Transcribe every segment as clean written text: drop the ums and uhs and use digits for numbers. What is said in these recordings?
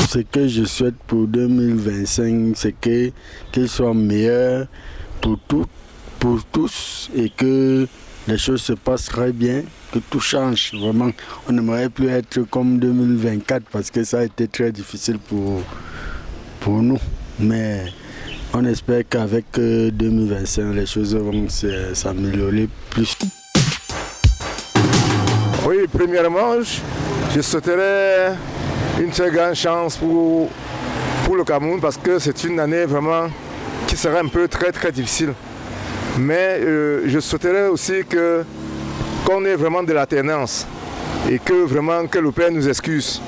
Ce que je souhaite pour 2025, c'est qu'il soit meilleur pour tous et que les choses se passent très bien, que tout change. Vraiment, on n'aimerait plus être comme 2024 parce que ça a été très difficile pour nous. Mais on espère qu'avec 2025, les choses vont s'améliorer plus. Oui, premièrement, je souhaiterais une très grande chance pour le Cameroun parce que c'est une année vraiment qui sera un peu très difficile. Mais je souhaiterais aussi qu'on ait vraiment de l'alternance et que le Père nous excuse.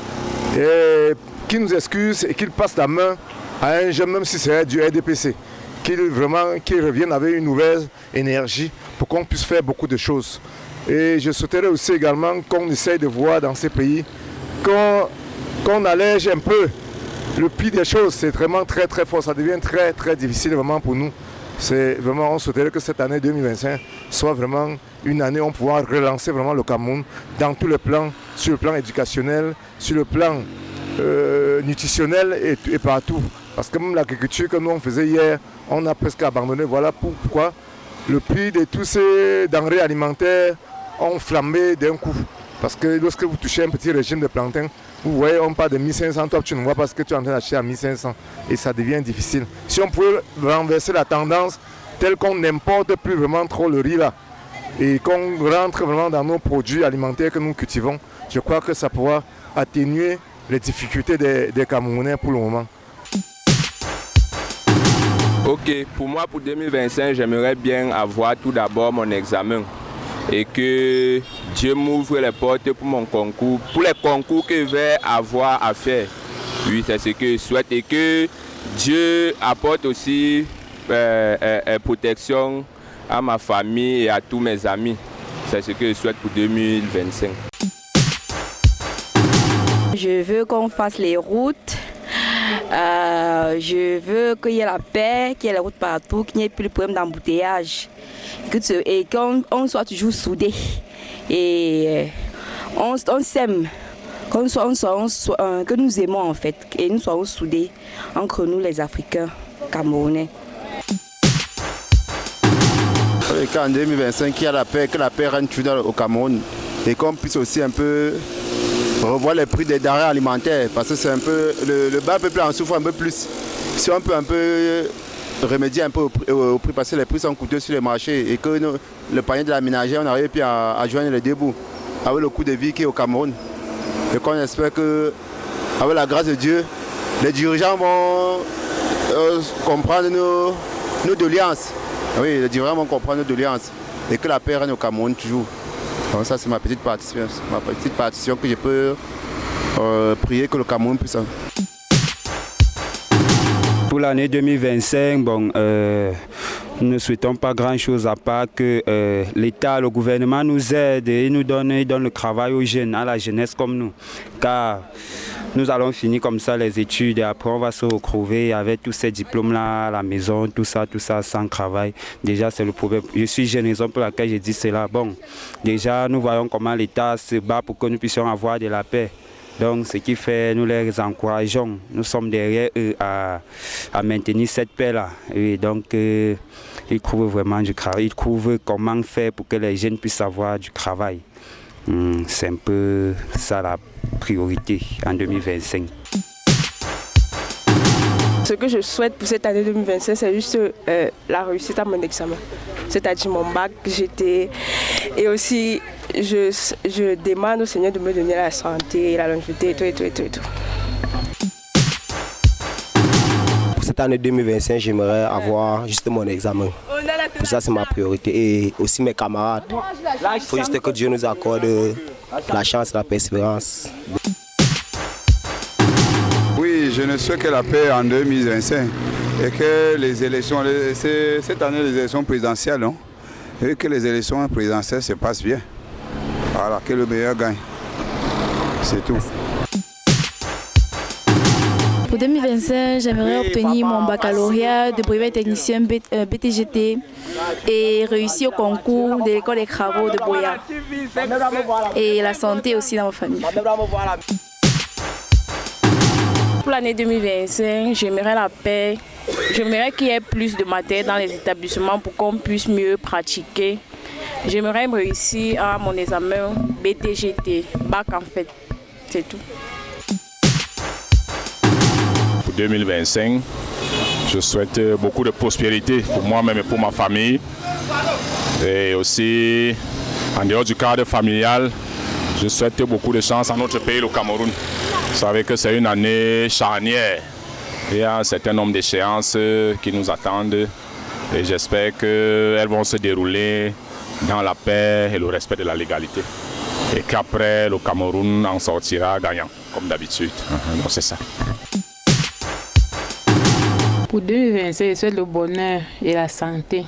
Et qu'il nous excuse et qu'il passe la main à un jeune, même si c'est du RDPC, qu'il revienne avec une nouvelle énergie pour qu'on puisse faire beaucoup de choses. Et je souhaiterais aussi également qu'on essaye de voir dans ces pays qu'on allège un peu le prix des choses. C'est vraiment très fort, ça devient très difficile vraiment pour nous. C'est vraiment, on souhaiterait que cette année 2025 soit vraiment une année où on pourra relancer vraiment le Cameroun dans tous les plans, sur le plan éducationnel, sur le plan nutritionnel et partout. Parce que même l'agriculture que nous on faisait hier, on a presque abandonné. Voilà pourquoi le prix de tous ces denrées alimentaires ont flambé d'un coup. Parce que lorsque vous touchez un petit régime de plantain, vous voyez, on parle de 1500, toi tu ne vois pas ce que tu es en train d'acheter à 1500 et ça devient difficile. Si on pouvait renverser la tendance telle qu'on n'importe plus vraiment trop le riz là et qu'on rentre vraiment dans nos produits alimentaires que nous cultivons, je crois que ça pourra atténuer les difficultés des Camerounais pour le moment. Ok, pour moi pour 2025, j'aimerais bien avoir tout d'abord mon examen et que Dieu m'ouvre les portes pour mon concours, pour les concours que je vais avoir à faire. Oui, c'est ce que je souhaite et que Dieu apporte aussi protection à ma famille et à tous mes amis. C'est ce que je souhaite pour 2025. Je veux qu'on fasse les routes. Je veux qu'il y ait la paix, qu'il y ait les routes partout, qu'il n'y ait plus de problème d'embouteillage. Et qu'on soit toujours soudés. Et on s'aime. Que nous aimons en fait. Et nous soyons soudés entre nous les Africains camerounais. Qu'en 2025, qu'il y a la paix, que la paix règne toujours au Cameroun. Et qu'on puisse aussi un peu revoir les prix des denrées alimentaires. Parce que c'est un peu. Le bas peuple en souffre un peu plus. Si on peut un peu remédier un peu au prix parce que les prix sont coûteux sur les marchés et que le panier de la ménagère, on arrive à joindre les deux bouts avec le coût de vie qui est au Cameroun. Et qu'on espère que, avec la grâce de Dieu, les dirigeants vont comprendre nos doléances. Oui, les dirigeants vont comprendre nos doléances et que la paix règne au Cameroun toujours. Donc ça, c'est ma petite partition que je peux prier que le Cameroun puisse. Pour l'année 2025, bon, nous ne souhaitons pas grand-chose à part que l'État, le gouvernement nous aide et nous donne le travail aux jeunes, à la jeunesse comme nous. Car nous allons finir comme ça les études et après on va se retrouver avec tous ces diplômes-là à la maison, tout ça, sans travail. Déjà, c'est le problème. Je suis jeune, raison pour laquelle je dis cela. Bon, déjà, nous voyons comment l'État se bat pour que nous puissions avoir de la paix. Donc, ce qui fait, nous les encourageons. Nous sommes derrière eux à maintenir cette paix-là. Et donc, ils trouvent vraiment du travail. Ils trouvent comment faire pour que les jeunes puissent avoir du travail. C'est un peu ça la priorité en 2025. Ce que je souhaite pour cette année 2025, c'est juste la réussite à mon examen, c'est-à-dire mon bac, GT. Et aussi, je demande au Seigneur de me donner la santé, la longévité et tout. Pour cette année 2025, j'aimerais avoir juste mon examen. Pour ça, c'est ma priorité. Et aussi mes camarades. Il faut juste que Dieu nous accorde la chance, la persévérance. Oui, je ne souhaite que la paix en 2025 et que les élections, cette année les élections présidentielles, non? Et que les élections présidentielles se passent bien. Voilà, que le meilleur gagne. C'est tout. Pour 2025, j'aimerais obtenir mon baccalauréat de brevet technicien BTGT et réussir au concours de l'école des travaux de Boya. Et la santé aussi dans ma famille. Pour l'année 2025, j'aimerais la paix. J'aimerais qu'il y ait plus de matériel dans les établissements pour qu'on puisse mieux pratiquer. J'aimerais réussir à mon examen BTGT, bac en fait. C'est tout. Pour 2025, je souhaite beaucoup de prospérité pour moi-même et pour ma famille. Et aussi, en dehors du cadre familial, je souhaite beaucoup de chance à notre pays, le Cameroun. Vous savez que c'est une année charnière. Il y a un certain nombre d'échéances qui nous attendent et j'espère qu'elles vont se dérouler dans la paix et le respect de la légalité. Et qu'après, le Cameroun en sortira gagnant, comme d'habitude. Donc c'est ça. Pour 2025, je souhaite le bonheur et la santé.